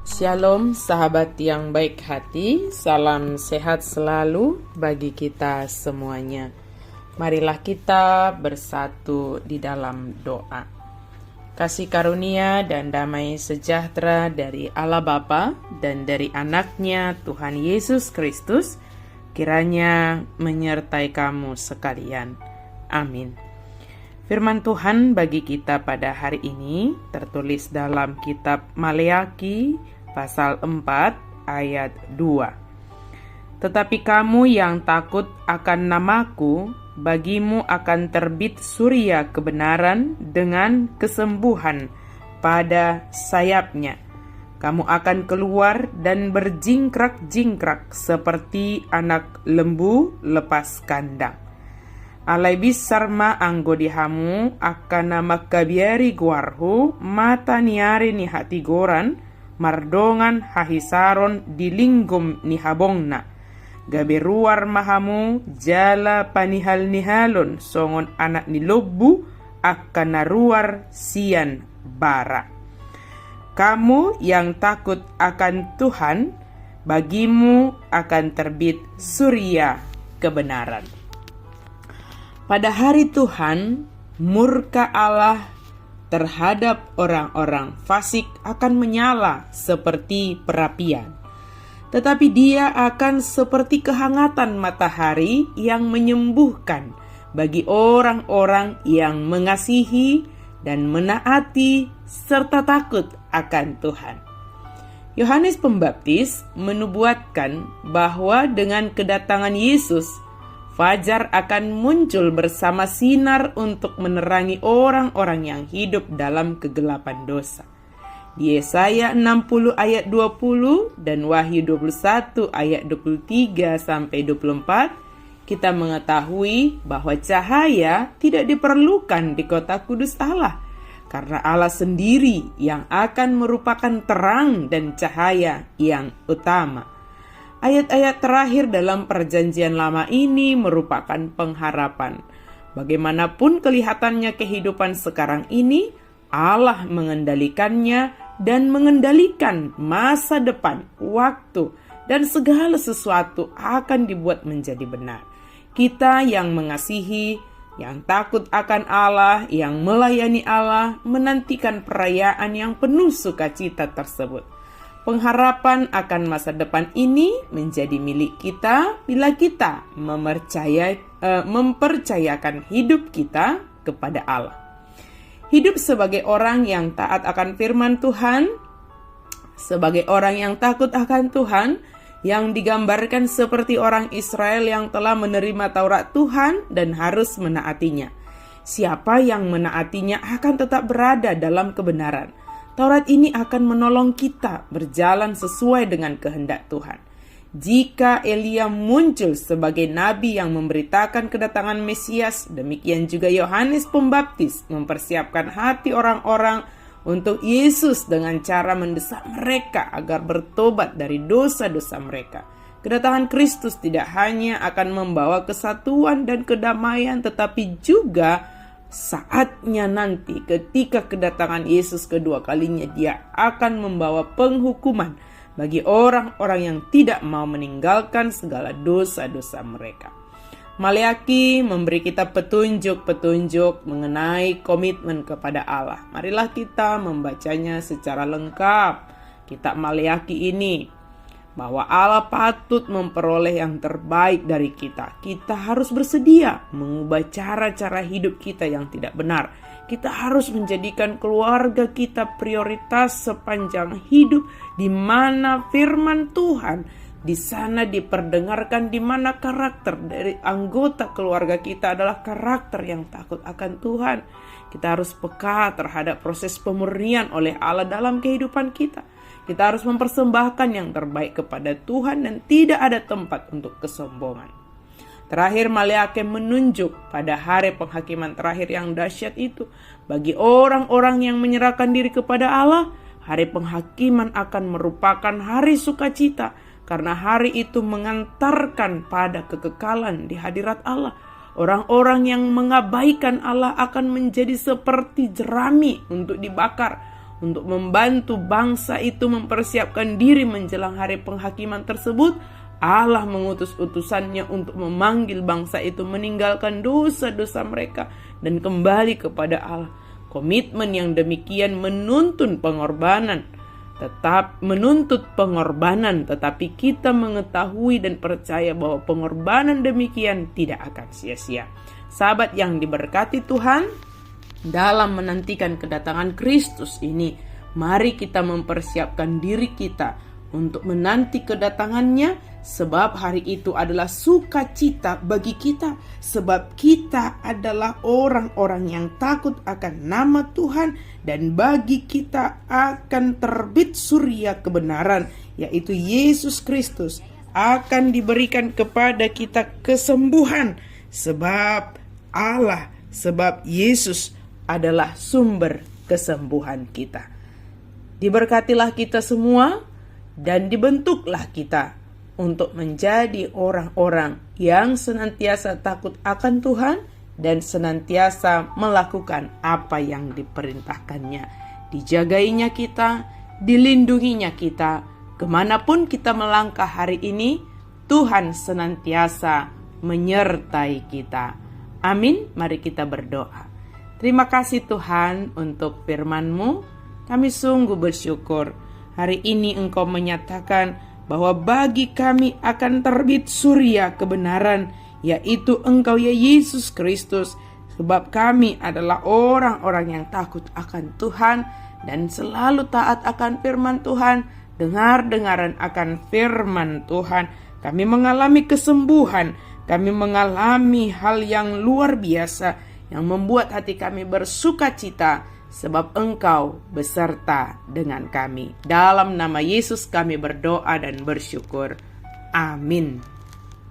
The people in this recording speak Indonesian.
Shalom sahabat yang baik hati, salam sehat selalu bagi kita semuanya. Marilah kita bersatu di dalam doa. Kasih karunia dan damai sejahtera dari Allah Bapa dan dari anaknya Tuhan Yesus Kristus kiranya menyertai kamu sekalian. Amin. Firman Tuhan bagi kita pada hari ini tertulis dalam kitab Maleaki pasal 4 ayat 2. Tetapi kamu yang takut akan namaku, bagimu akan terbit surya kebenaran dengan kesembuhan pada sayapnya. Kamu akan keluar dan berjingkrak-jingkrak seperti anak lembu lepas kandang. Alai bisarma anggodihamu akan nama kabiari guarhu mata niari ni hati goran mardongan hahisaron dilinggum ni habongna gaberuar mahamu jala panihal nihalon songon anak ni lobbu akan naruar sian bara. Kamu yang takut akan Tuhan, bagimu akan terbit surya kebenaran. Pada hari Tuhan, murka Allah terhadap orang-orang fasik akan menyala seperti perapian. Tetapi dia akan seperti kehangatan matahari yang menyembuhkan bagi orang-orang yang mengasihi dan menaati serta takut akan Tuhan. Yohanes Pembaptis menubuatkan bahwa dengan kedatangan Yesus, fajar akan muncul bersama sinar untuk menerangi orang-orang yang hidup dalam kegelapan dosa. Di Yesaya 60 ayat 20 dan Wahyu 21 ayat 23 sampai 24, kita mengetahui bahwa cahaya tidak diperlukan di kota kudus Allah, karena Allah sendiri yang akan merupakan terang dan cahaya yang utama. Ayat-ayat terakhir dalam perjanjian lama ini merupakan pengharapan. Bagaimanapun kelihatannya kehidupan sekarang ini, Allah mengendalikannya dan mengendalikan masa depan, waktu, dan segala sesuatu akan dibuat menjadi benar. Kita yang mengasihi, yang takut akan Allah, yang melayani Allah, menantikan perayaan yang penuh sukacita tersebut. Pengharapan akan masa depan ini menjadi milik kita bila kita mempercayakan hidup kita kepada Allah. Hidup sebagai orang yang taat akan firman Tuhan, sebagai orang yang takut akan Tuhan, yang digambarkan seperti orang Israel yang telah menerima Taurat Tuhan dan harus menaatinya. Siapa yang menaatinya akan tetap berada dalam kebenaran. Taurat ini akan menolong kita berjalan sesuai dengan kehendak Tuhan. Jika Elia muncul sebagai nabi yang memberitakan kedatangan Mesias, demikian juga Yohanes Pembaptis mempersiapkan hati orang-orang untuk Yesus dengan cara mendesak mereka agar bertobat dari dosa-dosa mereka. Kedatangan Kristus tidak hanya akan membawa kesatuan dan kedamaian, tetapi juga saatnya nanti ketika kedatangan Yesus kedua kalinya, dia akan membawa penghukuman bagi orang-orang yang tidak mau meninggalkan segala dosa-dosa mereka. Maleaki memberi kita petunjuk-petunjuk mengenai komitmen kepada Allah. Marilah kita membacanya secara lengkap. Kitab Maleaki ini, bahwa Allah patut memperoleh yang terbaik dari kita. Kita harus bersedia mengubah cara-cara hidup kita yang tidak benar. Kita harus menjadikan keluarga kita prioritas sepanjang hidup, di mana firman Tuhan di sana diperdengarkan, di mana karakter dari anggota keluarga kita adalah karakter yang takut akan Tuhan. Kita harus peka terhadap proses pemurnian oleh Allah dalam kehidupan kita. Kita harus mempersembahkan yang terbaik kepada Tuhan dan tidak ada tempat untuk kesombongan. Terakhir, Maleaki menunjuk pada hari penghakiman terakhir yang dahsyat itu. Bagi orang-orang yang menyerahkan diri kepada Allah, hari penghakiman akan merupakan hari sukacita, karena hari itu mengantarkan pada kekekalan di hadirat Allah. Orang-orang yang mengabaikan Allah akan menjadi seperti jerami untuk dibakar. untuk membantu bangsa itu mempersiapkan diri menjelang hari penghakiman tersebut, Allah mengutus utusannya untuk memanggil bangsa itu meninggalkan dosa-dosa mereka dan kembali kepada Allah. Komitmen yang demikian menuntut pengorbanan, tetapi kita mengetahui dan percaya bahwa pengorbanan demikian tidak akan sia-sia. Sahabat yang diberkati Tuhan, dalam menantikan kedatangan Kristus ini, mari kita mempersiapkan diri kita untuk menanti kedatangannya, sebab hari itu adalah sukacita bagi kita, sebab kita adalah orang-orang yang takut akan nama Tuhan, dan bagi kita akan terbit surya kebenaran, yaitu Yesus Kristus, akan diberikan kepada kita kesembuhan, sebab Yesus adalah sumber kesembuhan kita. Diberkatilah kita semua dan dibentuklah kita untuk menjadi orang-orang yang senantiasa takut akan Tuhan dan senantiasa melakukan apa yang diperintahkannya. Dijagainya kita, dilindunginya kita, kemanapun kita melangkah hari ini, Tuhan senantiasa menyertai kita. Amin. Mari kita berdoa. Terima kasih Tuhan untuk firman-Mu. Kami sungguh bersyukur hari ini Engkau menyatakan bahwa bagi kami akan terbit surya kebenaran, yaitu Engkau ya Yesus Kristus. Sebab kami adalah orang-orang yang takut akan Tuhan dan selalu taat akan firman Tuhan, dengar-dengaran akan firman Tuhan. Kami mengalami kesembuhan, kami mengalami hal yang luar biasa yang membuat hati kami bersukacita, sebab Engkau beserta dengan kami. Dalam nama Yesus kami berdoa dan bersyukur. Amin.